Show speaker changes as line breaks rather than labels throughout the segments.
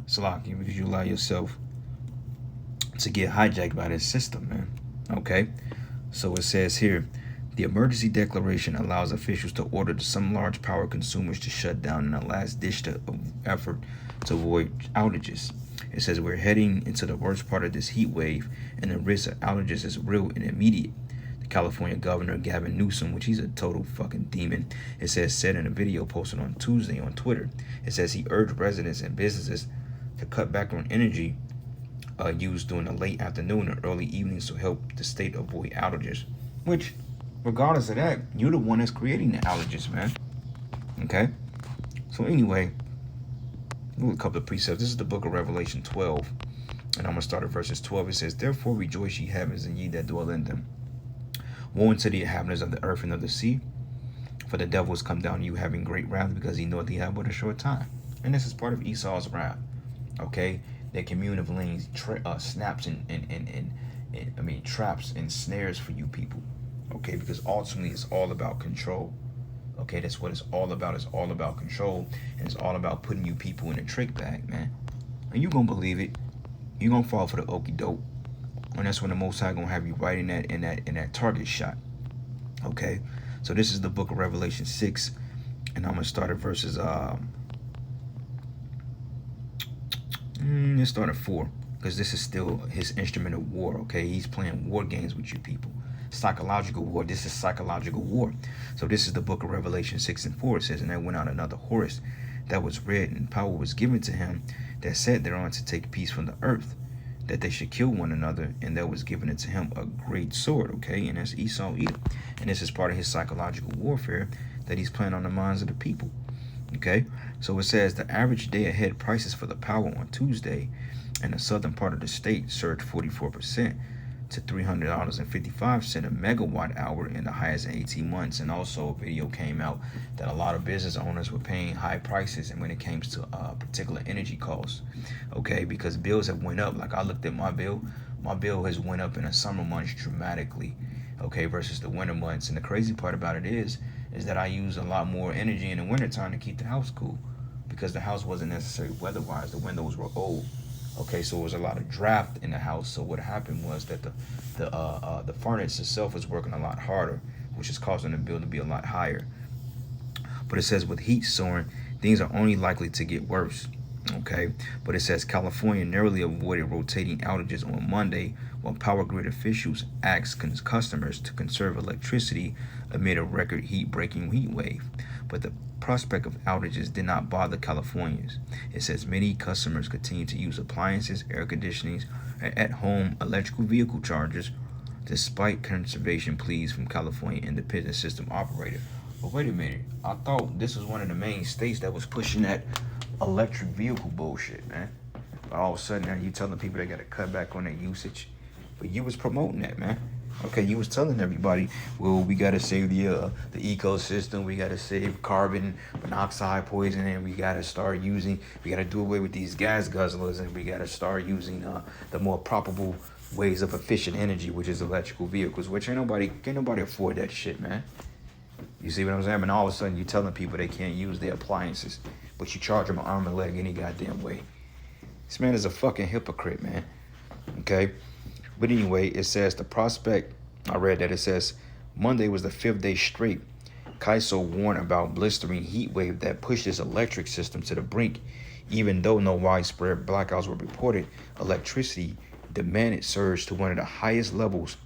Salaki, because you allow yourself to get hijacked by this system, man. Okay? So it says here, the emergency declaration allows officials to order some large power consumers to shut down in a last ditch effort to avoid outages. It says we're heading into the worst part of this heat wave, and the risk of outages is real and immediate. The California Governor Gavin Newsom, which he's a total fucking demon, it says said in a video posted on Tuesday on Twitter. It says he urged residents and businesses to cut back on energy used during the late afternoon and early evenings to help the state avoid outages. Which, regardless of that, you're the one that's creating the outages, man. Okay? So anyway, a couple of precepts. This is the book of Revelation 12. And I'm going to start at verses 12. It says, therefore rejoice, ye heavens, and ye that dwell in them. Woe unto the inhabitants of the earth and of the sea, for the devil is come down to you having great wrath, because he knoweth he have but a short time. And this is part of Esau's wrath. Okay? Their commune of lanes snaps and traps and snares for you people. Okay? Because ultimately it's all about control. Okay? That's what it's all about. It's all about control. And it's all about putting you people in a trick bag, man. And you gonna believe it. You gonna fall for the okie doke. And that's when the Most High gonna have you right in that target shot. Okay? So this is the book of Revelation 6. And I'm gonna start at verses let's start at 4, because this is still his instrument of war. Okay, he's playing war games with you people. Psychological war. This is psychological war. So this is the book of Revelation 6 and 4. It says, and there went out another horse that was red, and power was given to him that sat thereon to take peace from the earth, that they should kill one another, and there was given unto him a great sword. Okay, and that's Esau Edom. And this is part of his psychological warfare that he's playing on the minds of the people. Okay, so it says the average day ahead prices for the power on Tuesday in the southern part of the state surged 44% to $300.55 a megawatt hour, in the highest in 18 months. And also a video came out that a lot of business owners were paying high prices, and when it came to particular energy costs. Okay, because bills have went up. Like I looked at my bill has went up in the summer months dramatically, okay, versus the winter months. And the crazy part about it is that I use a lot more energy in the wintertime to keep the house cool, because the house wasn't necessarily weather-wise. The windows were old. Okay, so it was a lot of draft in the house. So what happened was that the furnace itself was working a lot harder, which is causing the bill to be a lot higher. But it says with heat soaring, things are only likely to get worse. Okay, but it says California narrowly avoided rotating outages on Monday, while power grid officials asked customers to conserve electricity amid a record heat-breaking heat wave. But the prospect of outages did not bother Californians. It says many customers continue to use appliances, air conditionings, and at-home electrical vehicle chargers, despite conservation pleas from California Independent System Operator. But wait a minute, I thought this was one of the main states that was pushing that electric vehicle bullshit, man. But all of a sudden now you telling people they gotta cut back on their usage. But you was promoting that, man. Okay, you was telling everybody, well, we gotta save the ecosystem, we gotta save carbon monoxide poisoning, we gotta do away with these gas guzzlers, and we gotta start using the more probable ways of efficient energy, which is electrical vehicles, which can't nobody afford that shit, man. You see what I'm saying? And all of a sudden, you're telling people they can't use their appliances, but you charge them an arm and leg any goddamn way. This man is a fucking hypocrite, man. Okay? But anyway, it says the prospect, I read that it says Monday was the 5th day straight. Kaiso warned about blistering heat wave that pushed his electric system to the brink. Even though no widespread blackouts were reported, electricity demand surged to one of the highest levels,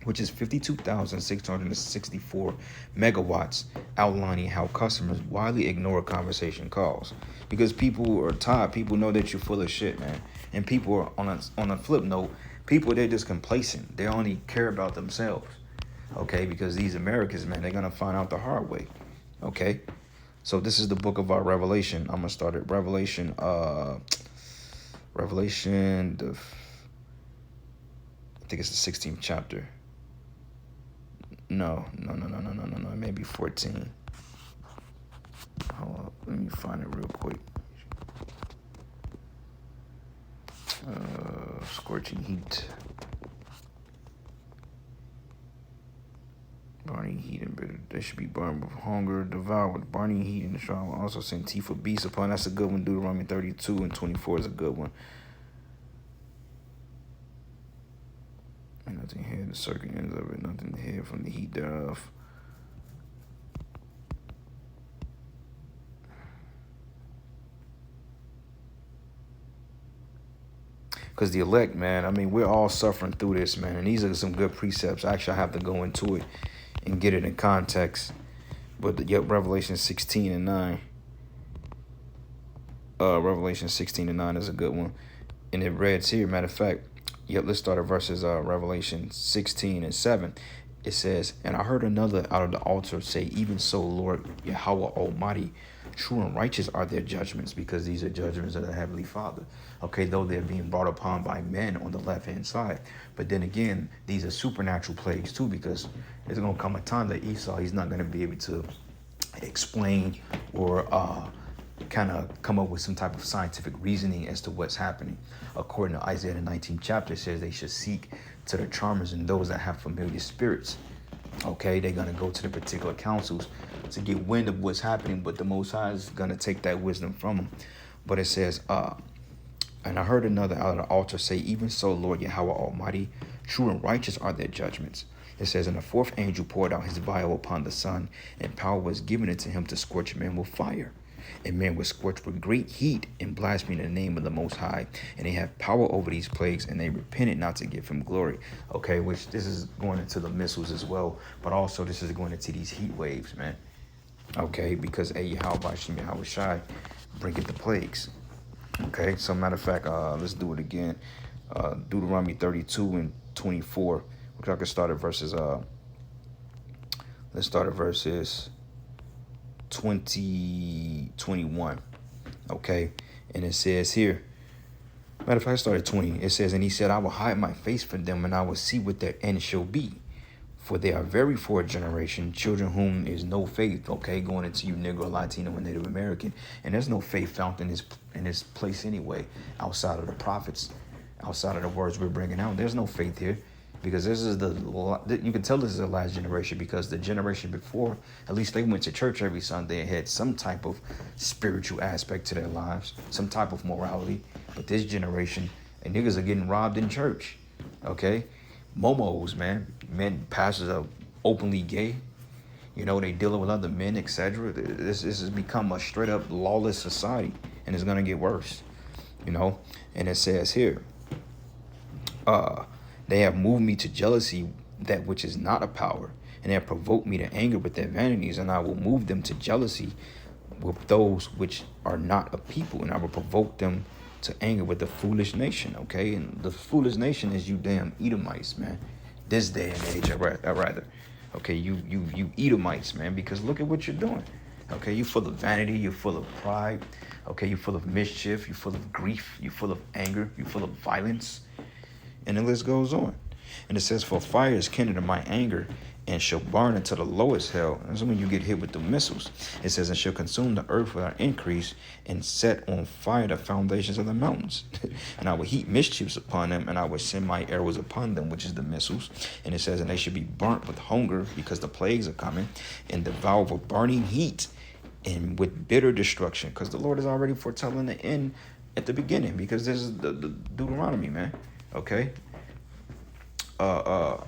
which is 52,664 megawatts, outlining how customers widely ignore conversation calls. Because people are tired. People know that you're full of shit, man. And people are, on a flip note, people, they're just complacent. They only care about themselves. Okay? Because these Americans, man, they're going to find out the hard way. Okay? So this is the book of our Revelation. I'm going to start at Revelation, I think it's the 16th chapter. No. It may be 14. Hold up. Let me find it real quick. Scorching heat. Barney burning heat and bitter. They should be burned with hunger, devoured with burning heat, and the strong will also send teeth of beasts upon. That's a good one. Deuteronomy 32 and 24 is a good one. And nothing hid, the circuit ends of it, nothing hid from the heat thereof. Because the elect, man, I mean, we're all suffering through this, man. And these are some good precepts. Actually, I have to go into it and get it in context. But yep, Revelation 16 and 9. Revelation 16 and 9 is a good one. And it reads here, matter of fact, yep, let's start at verses Revelation 16 and 7. It says, and I heard another out of the altar say, even so, Lord Yahweh Almighty, true and righteous are their judgments, because these are judgments of the Heavenly Father. Okay, though they're being brought upon by men on the left-hand side. But then again, these are supernatural plagues too, because there's going to come a time that Esau, he's not going to be able to explain or kind of come up with some type of scientific reasoning as to what's happening. According to Isaiah the 19th chapter, it says they should seek to the charmers and those that have familiar spirits. Okay, they're going to go to the particular councils to get wind of what's happening, but the Most High is going to take that wisdom from them. But it says, and I heard another out of the altar say, even so, Lord Yahweh Almighty, true and righteous are their judgments. It says, and the fourth angel poured out his vial upon the sun, and power was given it to him to scorch men with fire. And men were scorched with great heat and blaspheming the name of the Most High. And they have power over these plagues, and they repented not to give him glory. Okay, which this is going into the missiles as well. But also this is going into these heat waves, man. Okay, because Yahweh Shai bringeth the plagues. Okay, so matter of fact, let's do it again. Deuteronomy 32 and 24. I can start at verses, let's start at verses 21. Okay, and it says here, matter of fact, I started 20. It says, and he said, I will hide my face from them, and I will see what their end shall be. For they are very forward generation, children whom is no faith. Okay, going into you Negro, Latino, and Native American. And there's no faith found in this place anyway, outside of the prophets, outside of the words we're bringing out. There's no faith here. Because this is you can tell this is the last generation, because the generation before, at least they went to church every Sunday and had some type of spiritual aspect to their lives, some type of morality. But this generation, and niggas are getting robbed in church. Okay? Momos, man. Men, pastors are openly gay. You know, they dealing with other men, etc. This has become a straight up lawless society, and it's going to get worse. You know? And it says here, they have moved me to jealousy, that which is not a power, and they have provoked me to anger with their vanities, and I will move them to jealousy with those which are not a people, and I will provoke them to anger with the foolish nation. Okay, and the foolish nation is you damn Edomites, man. This day and age, I rather. Okay, you Edomites, man, because look at what you're doing. Okay, you're full of vanity, you're full of pride. Okay, you're full of mischief, you're full of grief, you're full of anger, you're full of violence. And the list goes on. And it says, for fire is kindled in my anger, and shall burn into the lowest hell. And so when you get hit with the missiles, it says, and shall consume the earth with our increase, and set on fire the foundations of the mountains. And I will heap mischiefs upon them, and I will send my arrows upon them, which is the missiles. And it says, and they should be burnt with hunger, because the plagues are coming, and devoured with burning heat, and with bitter destruction. Because the Lord is already foretelling the end at the beginning, because this is the Deuteronomy, man. Okay. Literally,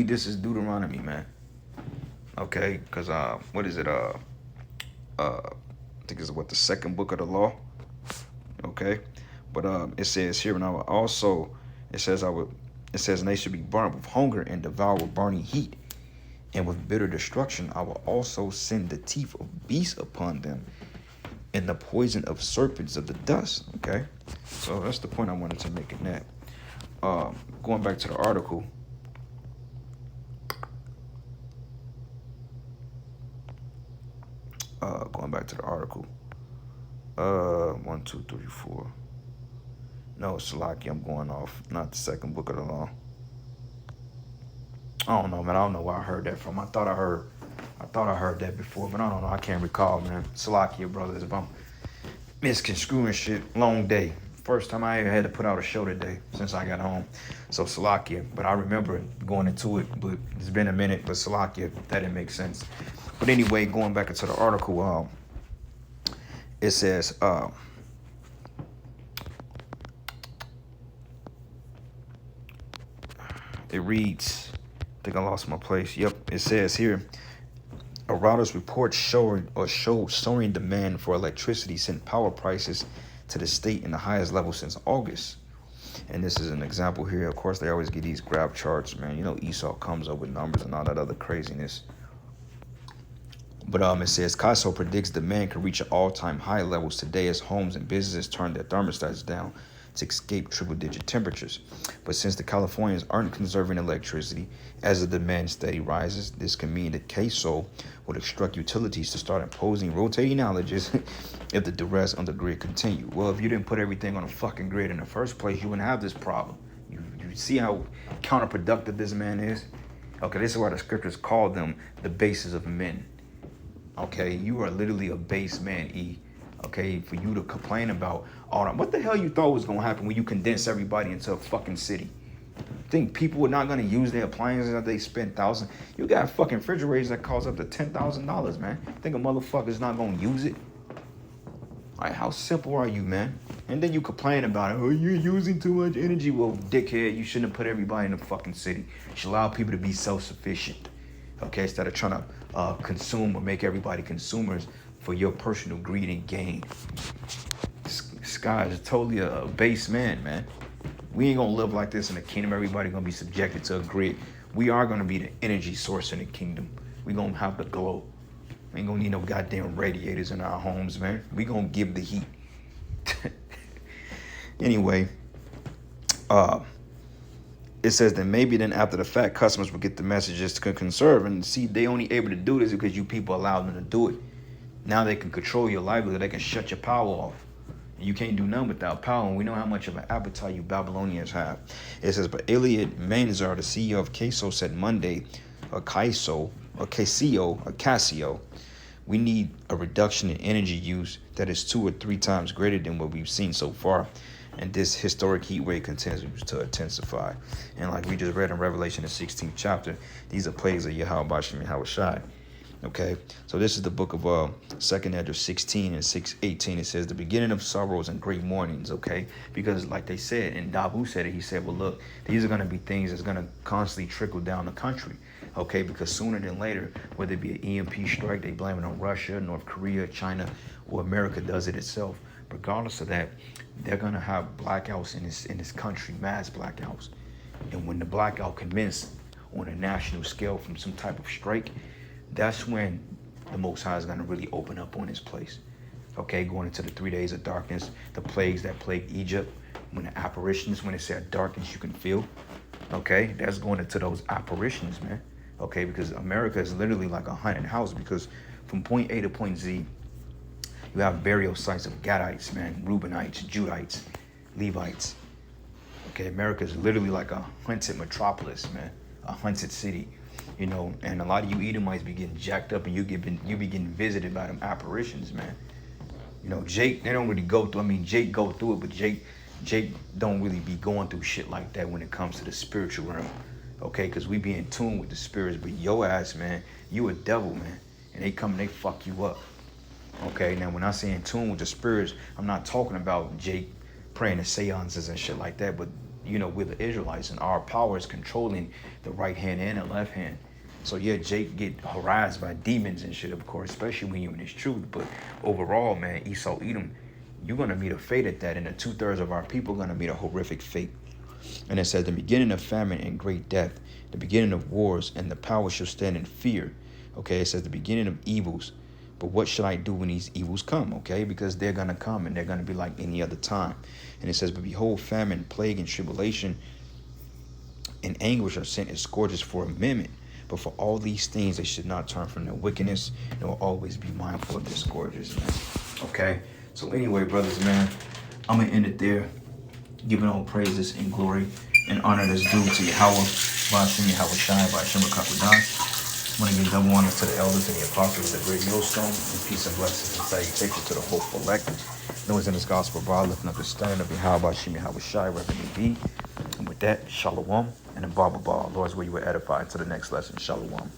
this is Deuteronomy, man. Okay, because what is it? I think it's the second book of the law. Okay, but it says here, and I will also, it says, and they should be burnt with hunger and devoured with burning heat, and with bitter destruction. I will also send the teeth of beasts upon them, and the poison of serpents of the dust. Okay, so that's the point I wanted to make in that. Going back to the article. Going back to the article. 1, 2, 3, 4. No, Salaki, I'm going off. Not the second book of the law. I don't know, man. I don't know where I heard that from. I thought I heard that before, but I don't know. I can't recall, man. Salakia, brothers, if I'm misconstruing shit. Long day. first time I ever had to put out a show today since I got home. So Salakia. But I remember going into it, but it's been a minute. But Salakia, that didn't make sense. But anyway, going back into the article, it says, it reads, I think I lost my place. Yep, it says here, a Reuters report showed soaring demand for electricity sent power prices to the state in the highest level since August. And this is an example here. Of course, they always get these graph charts, man. You know, Esau comes up with numbers and all that other craziness. But it says, CAISO predicts demand could reach all-time high levels today as homes and businesses turn their thermostats down to escape triple-digit temperatures. But since the Californians aren't conserving electricity, as the demand steady rises, this can mean that CAISO would instruct utilities to start imposing rotating outages if the duress on the grid continue. Well, if you didn't put everything on a fucking grid in the first place, you wouldn't have this problem. You see how counterproductive this man is? Okay, this is why the scriptures call them the bases of men. Okay, you are literally a base man, E. Okay, for you to complain about all that. What the hell you thought was going to happen when you condense everybody into a fucking city? Think people were not going to use their appliances that they spent thousands? You got fucking refrigerators that cost up to $10,000, man. Think a motherfucker's not going to use it? Like, how simple are you, man? And then you complain about it. Oh, you're using too much energy. Well, dickhead, you shouldn't have put everybody in the fucking city. You should allow people to be self-sufficient. Okay, instead of trying to consume or make everybody consumers for your personal greed and gain. This guy is totally a base man. We ain't gonna live like this in the kingdom. Everybody gonna be subjected to a grid. We are gonna be the energy source in the kingdom. We gonna have the glow. We ain't gonna need no goddamn radiators in our homes, man. We gonna give the heat. Anyway, it says that maybe then after the fact, customers will get the messages to conserve. And see, they only able to do this because you people allow them to do it. Now they can control your livelihood. They can shut your power off. You can't do nothing without power. And we know how much of an appetite you Babylonians have. It says, but Elliot Manzar, the CEO of CAISO, said Monday, Casio, we need a reduction in energy use that is 2 or 3 times greater than what we've seen so far. And this historic heat wave continues to intensify. And like we just read in Revelation, the 16th chapter, these are plagues of Yahweh Bashem and Yahushai. Okay, so this is the book of 2nd Ezra 16 and 6:18. It says the beginning of sorrows and great mournings. Okay, because like they said, and Dabu said it, he said, well, look, these are going to be things that's going to constantly trickle down the country. Okay, because sooner than later, whether it be an EMP strike, they blame it on Russia, North Korea, China, or America does it itself. Regardless of that, they're going to have blackouts in this country, mass blackouts. And when the blackout commences on a national scale from some type of strike, that's when the Most High is going to really open up on this place. Okay, going into the 3 days of darkness, the plagues that plagued Egypt, when the apparitions, when it said darkness you can feel. Okay, that's going into those apparitions, man. Okay, because America is literally like a haunted house, because from point A to point Z, you have burial sites of Gadites, man, Reubenites, Judites, Levites. Okay, America is literally like a haunted metropolis, man, a haunted city. You know, and a lot of you Edomites be getting jacked up, and you be getting visited by them apparitions, man. You know, Jake, they don't really go through. I mean, Jake go through it, but Jake don't really be going through shit like that when it comes to the spiritual realm. Okay, because we be in tune with the spirits, but your ass, man, you a devil, man, and they come and they fuck you up. Okay, now when I say in tune with the spirits, I'm not talking about Jake praying to seances and shit like that, but you know, we're the Israelites, and our power is controlling the right hand and the left hand. So yeah, Jake get harassed by demons and shit, of course, especially when you're in his truth. But overall, man, Esau, Edom, you're going to meet a fate at that, and the 2/3 of our people are going to meet a horrific fate. And it says, the beginning of famine and great death, the beginning of wars, and the power shall stand in fear. Okay, it says the beginning of evils. But what should I do when these evils come? Okay, because they're going to come, and they're going to be like any other time. And it says, but behold, famine, plague, and tribulation, and anguish are sent as scourges for a minute. But for all these things, they should not turn from their wickedness. They will always be mindful of their scourges, man. Okay, so anyway, brothers, man, I'm going to end it there. Giving all praises and glory and honor that's due to Yahweh, Ba'ashem Yahushai, Ba'ashem Rakakudah. want to give double honor to the elders and the apostles of the great millstone, and peace and blessings and salutations to the hopeful elect. Those in this gospel bar, lifting up the standard of Yahweh Shemi Hawashai, Reverend B. And with that, Shalom and a Baba Bar. Lord's where you were edified to the next lesson. Shalom.